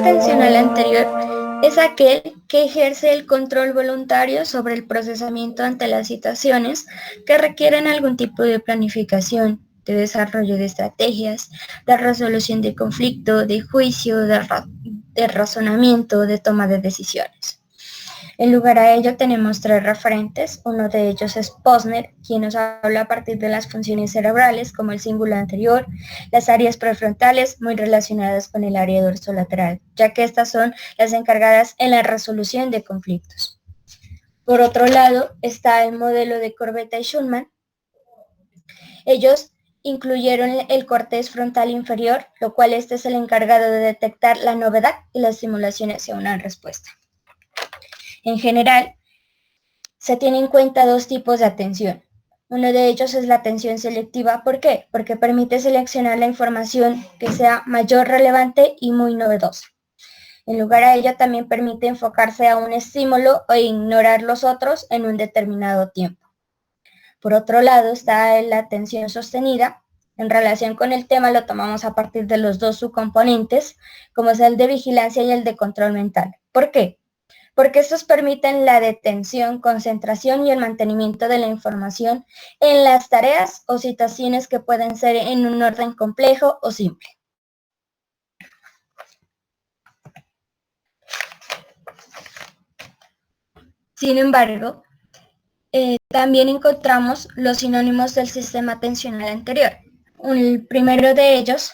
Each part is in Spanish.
atencional anterior es aquel que ejerce el control voluntario sobre el procesamiento ante las situaciones que requieren algún tipo de planificación, de desarrollo de estrategias, de resolución de conflicto, de juicio, de razonamiento, de toma de decisiones. En lugar a ello tenemos tres referentes, uno de ellos es Posner, quien nos habla a partir de las funciones cerebrales como el cíngulo anterior, las áreas prefrontales muy relacionadas con el área dorsolateral, ya que estas son las encargadas en la resolución de conflictos. Por otro lado está el modelo de Corbetta y Schulman. Ellos incluyeron el corteza frontal inferior, lo cual este es el encargado de detectar la novedad y la estimulación hacia una respuesta. En general, se tienen en cuenta dos tipos de atención. Uno de ellos es la atención selectiva. ¿Por qué? Porque permite seleccionar la información que sea mayor, relevante y muy novedosa. En lugar a ello, también permite enfocarse a un estímulo o ignorar los otros en un determinado tiempo. Por otro lado, está la atención sostenida. En relación con el tema, lo tomamos a partir de los dos subcomponentes, como es el de vigilancia y el de control mental. ¿Por qué? Porque estos permiten la detención, concentración y el mantenimiento de la información en las tareas o situaciones que pueden ser en un orden complejo o simple. Sin embargo, también encontramos los sinónimos del sistema atencional anterior. El primero de ellos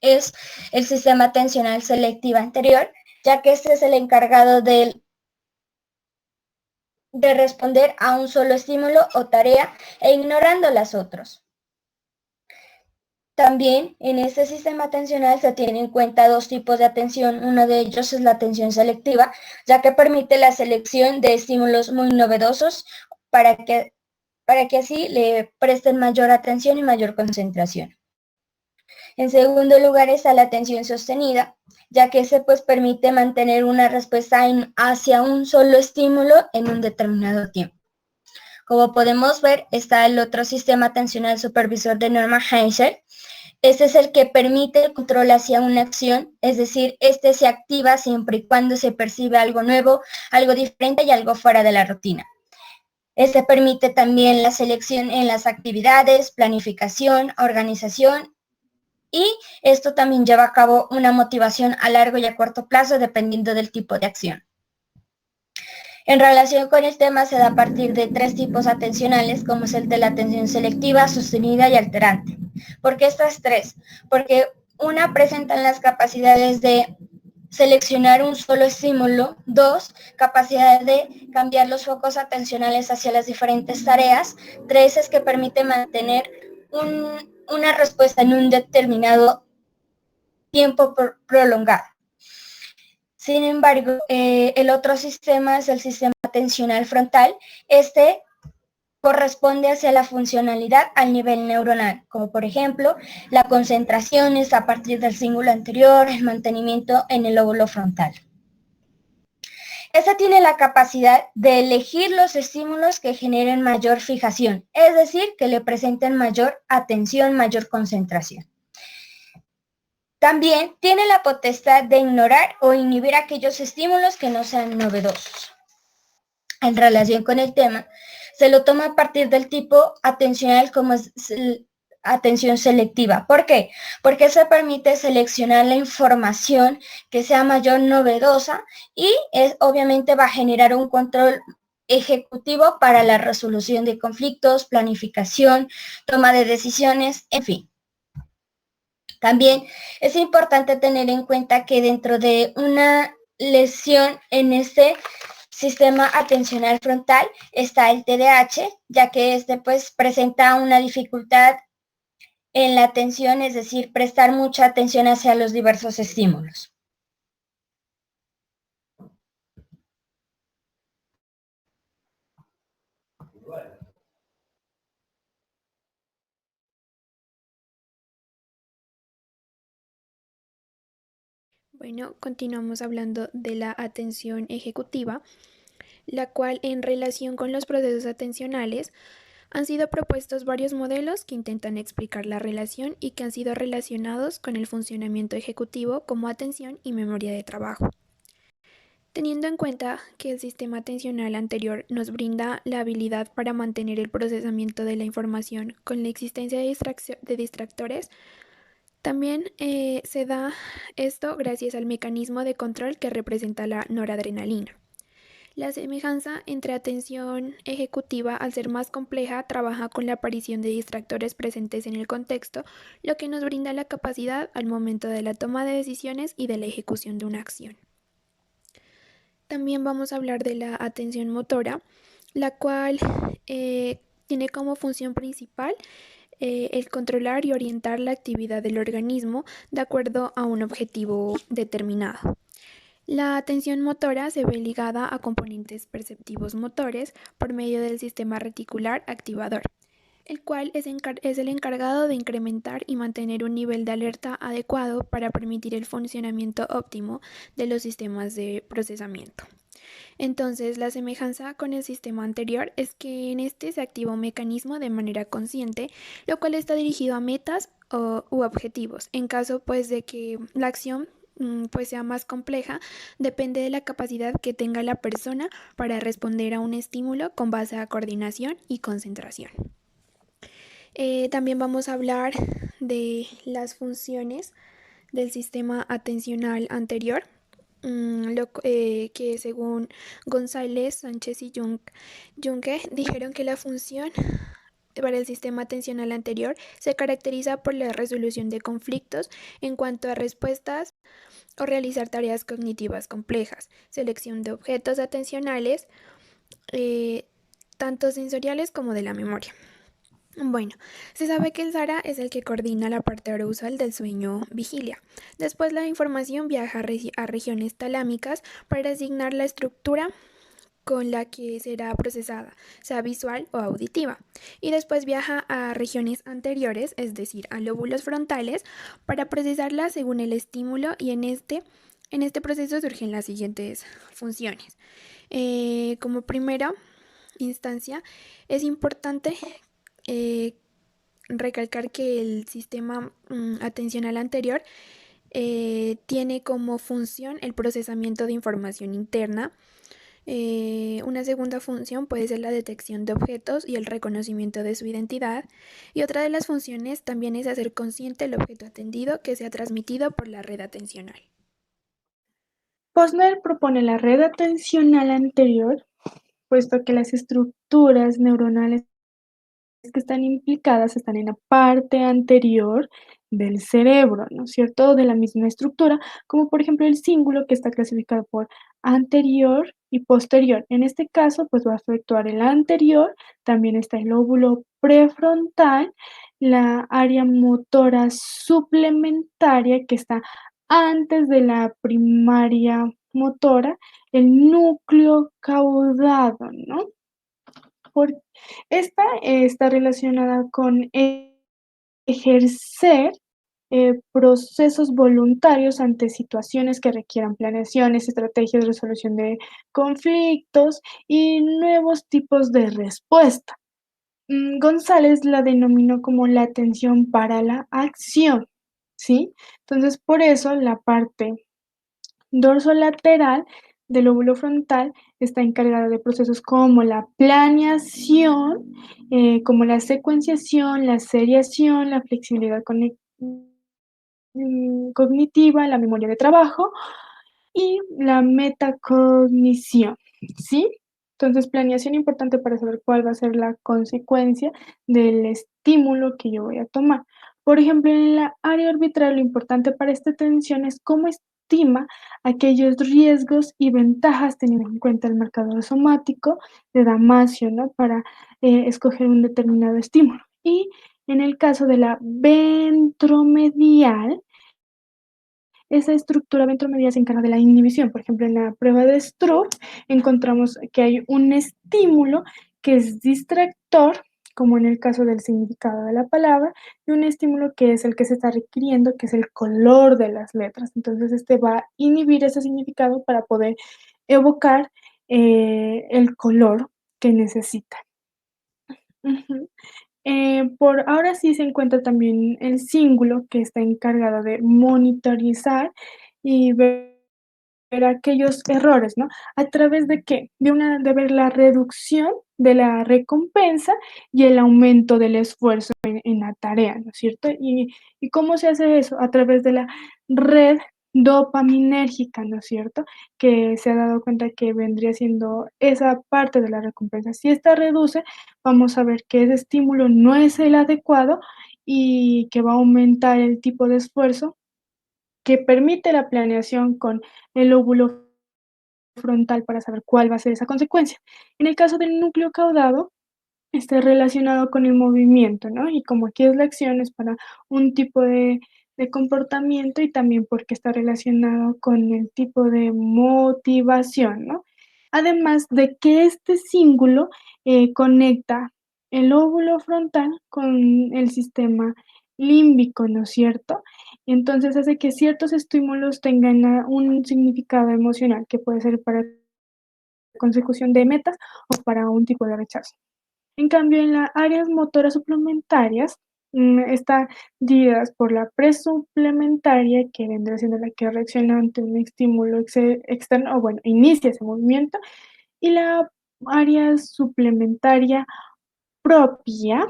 es el sistema atencional selectivo anterior, ya que este es el encargado de responder a un solo estímulo o tarea e ignorando las otras. También en este sistema atencional se tienen en cuenta dos tipos de atención. Uno de ellos es la atención selectiva, ya que permite la selección de estímulos muy novedosos para que así le presten mayor atención y mayor concentración. En segundo lugar está la atención sostenida, ya que se permite mantener una respuesta hacia un solo estímulo en un determinado tiempo. Como podemos ver, está el otro sistema atencional supervisor de Norman Heinzel. Este es el que permite el control hacia una acción, es decir, este se activa siempre y cuando se percibe algo nuevo, algo diferente y algo fuera de la rutina. Este permite también la selección en las actividades, planificación, organización, y esto también lleva a cabo una motivación a largo y a corto plazo dependiendo del tipo de acción. En relación con el tema se da a partir de tres tipos atencionales, como es el de la atención selectiva, sostenida y alterante. ¿Por qué estas tres? Porque una presentan las capacidades de seleccionar un solo estímulo, dos, capacidad de cambiar los focos atencionales hacia las diferentes tareas, tres, es que permite mantener una respuesta en un determinado tiempo prolongado. Sin embargo, el otro sistema es el sistema atencional frontal. Este corresponde hacia la funcionalidad al nivel neuronal, como por ejemplo, la concentración es a partir del cíngulo anterior, el mantenimiento en el lóbulo frontal. Este tiene la capacidad de elegir los estímulos que generen mayor fijación, es decir, que le presenten mayor atención, mayor concentración. También tiene la potestad de ignorar o inhibir aquellos estímulos que no sean novedosos. En relación con el tema, se lo toma a partir del tipo atencional como es atención selectiva. ¿Por qué? Porque se permite seleccionar la información que sea mayor novedosa y obviamente va a generar un control ejecutivo para la resolución de conflictos, planificación, toma de decisiones, en fin. También es importante tener en cuenta que dentro de una lesión en este sistema atencional frontal está el TDAH, ya que este presenta una dificultad en la atención, es decir, prestar mucha atención hacia los diversos estímulos. Bueno, continuamos hablando de la atención ejecutiva, la cual en relación con los procesos atencionales Han sido propuestos varios modelos que intentan explicar la relación y que han sido relacionados con el funcionamiento ejecutivo como atención y memoria de trabajo. Teniendo en cuenta que el sistema atencional anterior nos brinda la habilidad para mantener el procesamiento de la información con la existencia de distractores, también se da esto gracias al mecanismo de control que representa la noradrenalina. La semejanza entre atención ejecutiva, al ser más compleja, trabaja con la aparición de distractores presentes en el contexto, lo que nos brinda la capacidad al momento de la toma de decisiones y de la ejecución de una acción. También vamos a hablar de la atención motora, la cual tiene como función principal el controlar y orientar la actividad del organismo de acuerdo a un objetivo determinado. La atención motora se ve ligada a componentes perceptivos motores por medio del sistema reticular activador, el cual es el encargado de incrementar y mantener un nivel de alerta adecuado para permitir el funcionamiento óptimo de los sistemas de procesamiento. Entonces, la semejanza con el sistema anterior es que en este se activa un mecanismo de manera consciente, lo cual está dirigido a metas u objetivos. En caso pues de que la acción pues sea más compleja, depende de la capacidad que tenga la persona para responder a un estímulo con base a coordinación y concentración. También vamos a hablar de las funciones del sistema atencional anterior, que según González, Sánchez y Junque dijeron que la función para el sistema atencional anterior se caracteriza por la resolución de conflictos en cuanto a respuestas o realizar tareas cognitivas complejas, selección de objetos atencionales, tanto sensoriales como de la memoria. Bueno, se sabe que el SARA es el que coordina la parte arousal del sueño vigilia. Después la información viaja a regiones talámicas para asignar la estructura con la que será procesada, sea visual o auditiva. Y después viaja a regiones anteriores, es decir, a lóbulos frontales, para procesarla según el estímulo y en este proceso surgen las siguientes funciones. Como primera instancia, es importante recalcar que el sistema atencional anterior tiene como función el procesamiento de información interna. Una segunda función puede ser la detección de objetos y el reconocimiento de su identidad. Y otra de las funciones también es hacer consciente el objeto atendido que sea transmitido por la red atencional. Posner propone la red atencional anterior, puesto que las estructuras neuronales que están implicadas están en la parte anterior del cerebro, ¿no es cierto? De la misma estructura, como por ejemplo el cíngulo que está clasificado por anterior y posterior. En este caso, pues va a efectuar el anterior, también está el lóbulo prefrontal, la área motora suplementaria que está antes de la primaria motora, el núcleo caudado, ¿no? Esta está relacionada con ejercer procesos voluntarios ante situaciones que requieran planeaciones, estrategias de resolución de conflictos y nuevos tipos de respuesta. González la denominó como la atención para la acción, ¿sí? Entonces, por eso la parte dorsolateral del lóbulo frontal está encargada de procesos como la planeación, como la secuenciación, la seriación, la flexibilidad cognitiva, la memoria de trabajo y la metacognición, ¿sí? Entonces, planeación importante para saber cuál va a ser la consecuencia del estímulo que yo voy a tomar. Por ejemplo, en la área orbital, lo importante para esta atención es cómo estima aquellos riesgos y ventajas teniendo en cuenta el marcador somático de Damasio, ¿no? Para escoger un determinado estímulo. Y en el caso de la ventromedial, esa estructura ventromedial se encarga de la inhibición. Por ejemplo, en la prueba de Stroop encontramos que hay un estímulo que es distractor, como en el caso del significado de la palabra, y un estímulo que es el que se está requiriendo, que es el color de las letras. Entonces, este va a inhibir ese significado para poder evocar el color que necesita. Ujú. Por ahora sí se encuentra también el cíngulo que está encargado de monitorizar y ver aquellos errores, ¿no? ¿A través de qué? De ver la reducción de la recompensa y el aumento del esfuerzo en la tarea, ¿no es cierto? ¿Y cómo se hace eso? A través de la red dopaminérgica, ¿no es cierto? Que se ha dado cuenta que vendría siendo esa parte de la recompensa. Si esta reduce, vamos a ver que ese estímulo no es el adecuado y que va a aumentar el tipo de esfuerzo que permite la planeación con el lóbulo frontal para saber cuál va a ser esa consecuencia. En el caso del núcleo caudado, está relacionado con el movimiento, ¿no? Y como aquí es la acción, es para un tipo de comportamiento y también porque está relacionado con el tipo de motivación, ¿no? Además de que este cíngulo conecta el óvulo frontal con el sistema límbico, ¿no es cierto? Y entonces hace que ciertos estímulos tengan un significado emocional que puede ser para consecución de metas o para un tipo de rechazo. En cambio, en las áreas motoras suplementarias, están divididas por la presuplementaria, que vendrá siendo la que reacciona ante un estímulo externo, o bueno, inicia ese movimiento, y la área suplementaria propia,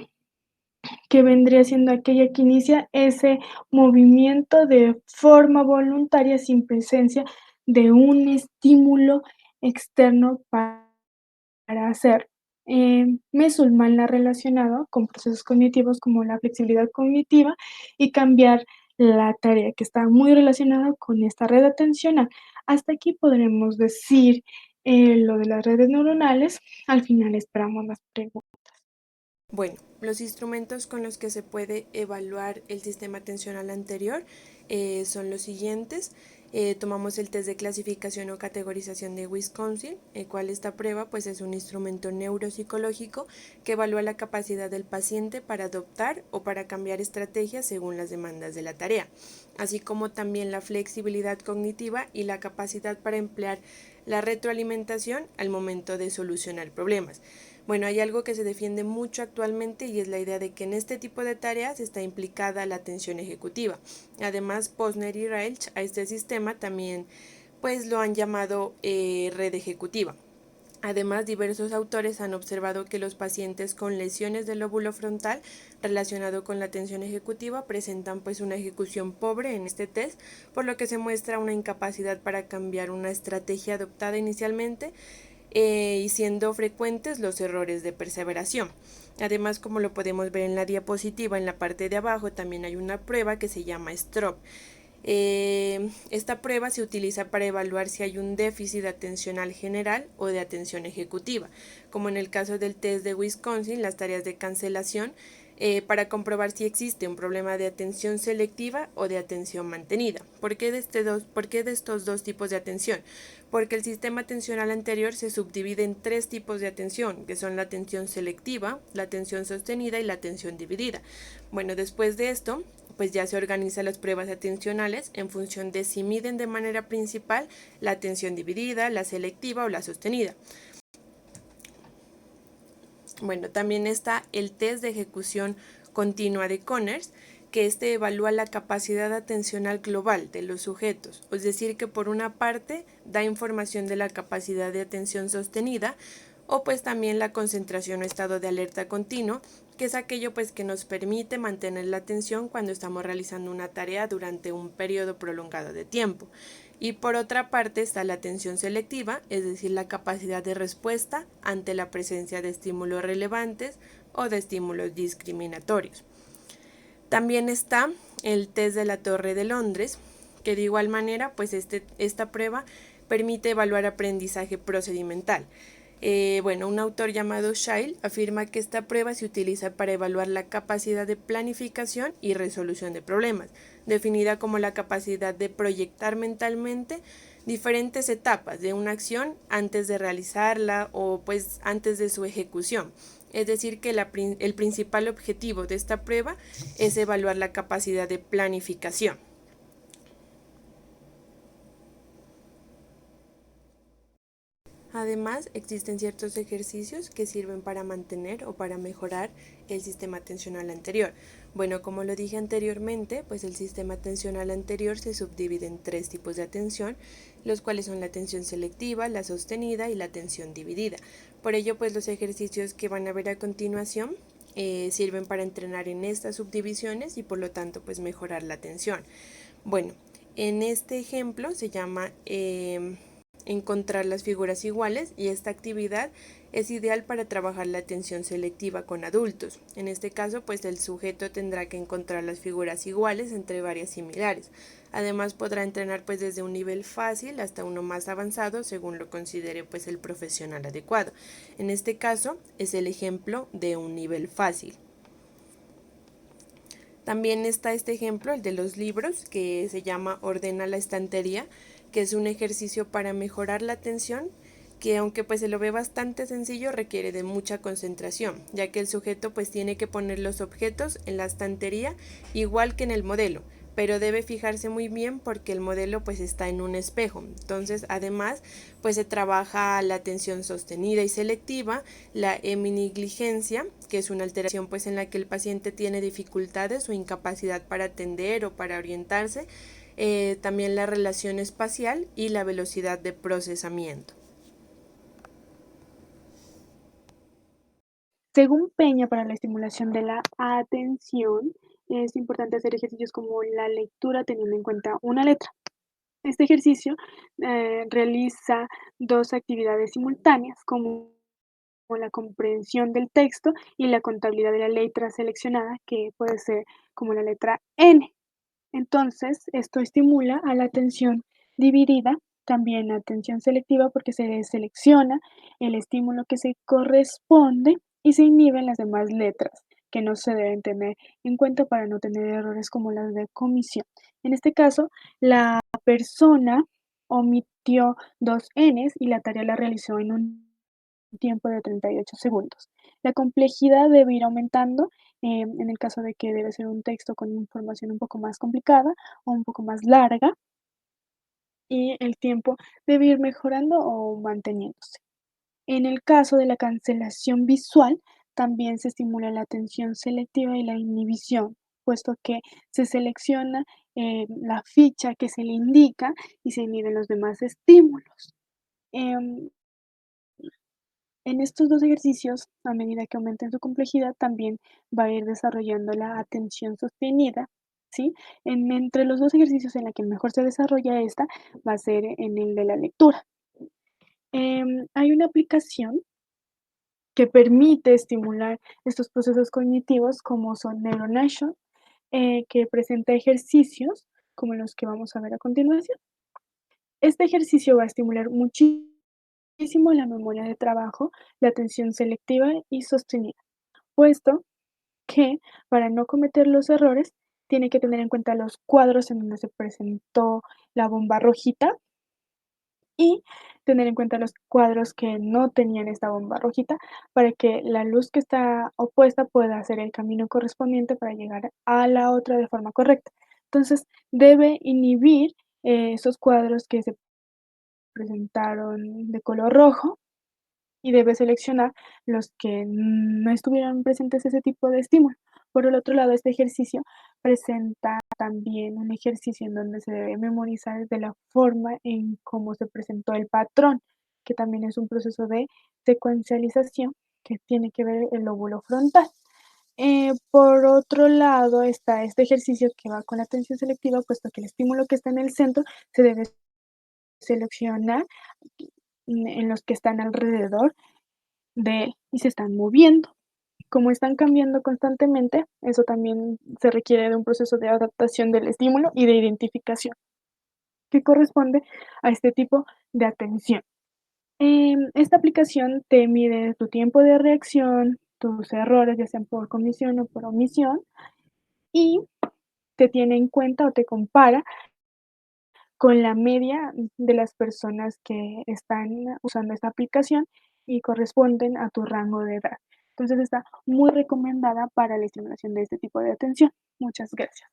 que vendría siendo aquella que inicia ese movimiento de forma voluntaria sin presencia de un estímulo externo para hacer. Mesulman la ha relacionado con procesos cognitivos como la flexibilidad cognitiva y cambiar la tarea, que está muy relacionado con esta red atencional. Hasta aquí podremos decir lo de las redes neuronales. Al final esperamos las preguntas. Bueno, los instrumentos con los que se puede evaluar el sistema atencional anterior son los siguientes. Tomamos el test de clasificación o categorización de Wisconsin, el cual esta prueba pues, es un instrumento neuropsicológico que evalúa la capacidad del paciente para adoptar o para cambiar estrategias según las demandas de la tarea, así como también la flexibilidad cognitiva y la capacidad para emplear la retroalimentación al momento de solucionar problemas. Bueno, hay algo que se defiende mucho actualmente y es la idea de que en este tipo de tareas está implicada la atención ejecutiva. Además, Posner y Raelch a este sistema también pues lo han llamado red ejecutiva. Además, diversos autores han observado que los pacientes con lesiones del lóbulo frontal relacionado con la atención ejecutiva presentan pues una ejecución pobre en este test, por lo que se muestra una incapacidad para cambiar una estrategia adoptada inicialmente y siendo frecuentes los errores de perseveración. Además, como lo podemos ver en la diapositiva, en la parte de abajo también hay una prueba que se llama STROP. Esta prueba se utiliza para evaluar si hay un déficit atencional general o de atención ejecutiva, como en el caso del test de Wisconsin, las tareas de cancelación, para comprobar si existe un problema de atención selectiva o de atención mantenida. ¿Por qué de estos dos tipos de atención? Porque el sistema atencional anterior se subdivide en tres tipos de atención, que son la atención selectiva, la atención sostenida y la atención dividida. Bueno, después de esto, pues ya se organizan las pruebas atencionales en función de si miden de manera principal la atención dividida, la selectiva o la sostenida. Bueno, también está el test de ejecución continua de Conners, que evalúa la capacidad atencional global de los sujetos, es decir, que por una parte da información de la capacidad de atención sostenida, o pues también la concentración o estado de alerta continuo, que es aquello pues que nos permite mantener la atención cuando estamos realizando una tarea durante un periodo prolongado de tiempo. Y por otra parte está la atención selectiva, es decir, la capacidad de respuesta ante la presencia de estímulos relevantes o de estímulos discriminatorios. También está el test de la Torre de Londres, que de igual manera pues esta prueba permite evaluar aprendizaje procedimental. Un autor llamado Scheil afirma que esta prueba se utiliza para evaluar la capacidad de planificación y resolución de problemas, definida como la capacidad de proyectar mentalmente diferentes etapas de una acción antes de realizarla o pues antes de su ejecución. Es decir, que el principal objetivo de esta prueba es evaluar la capacidad de planificación. Además, existen ciertos ejercicios que sirven para mantener o para mejorar el sistema atencional anterior. Bueno, como lo dije anteriormente, pues el sistema atencional anterior se subdivide en 3 tipos de atención, los cuales son la atención selectiva, la sostenida y la atención dividida. Por ello, pues los ejercicios que van a ver a continuación sirven para entrenar en estas subdivisiones y por lo tanto pues mejorar la atención. Bueno, en este ejemplo se llama encontrar las figuras iguales y esta actividad es ideal para trabajar la atención selectiva con adultos. En este caso, pues el sujeto tendrá que encontrar las figuras iguales entre varias similares. Además, podrá entrenar pues desde un nivel fácil hasta uno más avanzado según lo considere pues el profesional adecuado. En este caso, es el ejemplo de un nivel fácil. También está este ejemplo, el de los libros, que se llama Ordena la estantería, que es un ejercicio para mejorar la atención, que aunque pues se lo ve bastante sencillo, requiere de mucha concentración, ya que el sujeto pues tiene que poner los objetos en la estantería igual que en el modelo, pero debe fijarse muy bien porque el modelo pues está en un espejo. Entonces, además, pues se trabaja la atención sostenida y selectiva, la heminegligencia, que es una alteración pues en la que el paciente tiene dificultades o incapacidad para atender o para orientarse, también la relación espacial y la velocidad de procesamiento. Según Peña, para la estimulación de la atención, es importante hacer ejercicios como la lectura teniendo en cuenta una letra. Este ejercicio realiza 2 actividades simultáneas, como la comprensión del texto y la contabilidad de la letra seleccionada, que puede ser como la letra N. Entonces, esto estimula a la atención dividida, también atención selectiva, porque se selecciona el estímulo que se corresponde y se inhiben las demás letras que no se deben tener en cuenta para no tener errores como las de comisión. En este caso, la persona omitió 2 Ns y la tarea la realizó en un tiempo de 38 segundos. La complejidad debe ir aumentando en el caso de que debe ser un texto con información un poco más complicada o un poco más larga, y el tiempo debe ir mejorando o manteniéndose. En el caso de la cancelación visual, también se estimula la atención selectiva y la inhibición, puesto que se selecciona la ficha que se le indica y se inhiben los demás estímulos. Em, En estos 2 ejercicios, a medida que aumenten su complejidad, también va a ir desarrollando la atención sostenida, ¿sí? Entre los 2 ejercicios en la que mejor se desarrolla esta, va a ser en el de la lectura. Hay una aplicación que permite estimular estos procesos cognitivos, como son NeuroNation, que presenta ejercicios como los que vamos a ver a continuación. Este ejercicio va a estimular muchísimo la memoria de trabajo, la atención selectiva y sostenida, puesto que para no cometer los errores tiene que tener en cuenta los cuadros en donde se presentó la bomba rojita y tener en cuenta los cuadros que no tenían esta bomba rojita para que la luz que está opuesta pueda hacer el camino correspondiente para llegar a la otra de forma correcta. Entonces, debe inhibir esos cuadros que se presentaron de color rojo y debe seleccionar los que no estuvieran presentes ese tipo de estímulo. Por el otro lado, este ejercicio presenta también un ejercicio en donde se debe memorizar de la forma en cómo se presentó el patrón, que también es un proceso de secuencialización que tiene que ver el lóbulo frontal. Por otro lado, está este ejercicio que va con la atención selectiva, puesto que el estímulo que está en el centro se debe seleccionar en los que están alrededor de él y se están moviendo. Como están cambiando constantemente, eso también se requiere de un proceso de adaptación del estímulo y de identificación, que corresponde a este tipo de atención. Esta aplicación te mide tu tiempo de reacción, tus errores, ya sean por comisión o por omisión, y te tiene en cuenta o te compara con la media de las personas que están usando esta aplicación y corresponden a tu rango de edad. Entonces está muy recomendada para la estimulación de este tipo de atención. Muchas gracias.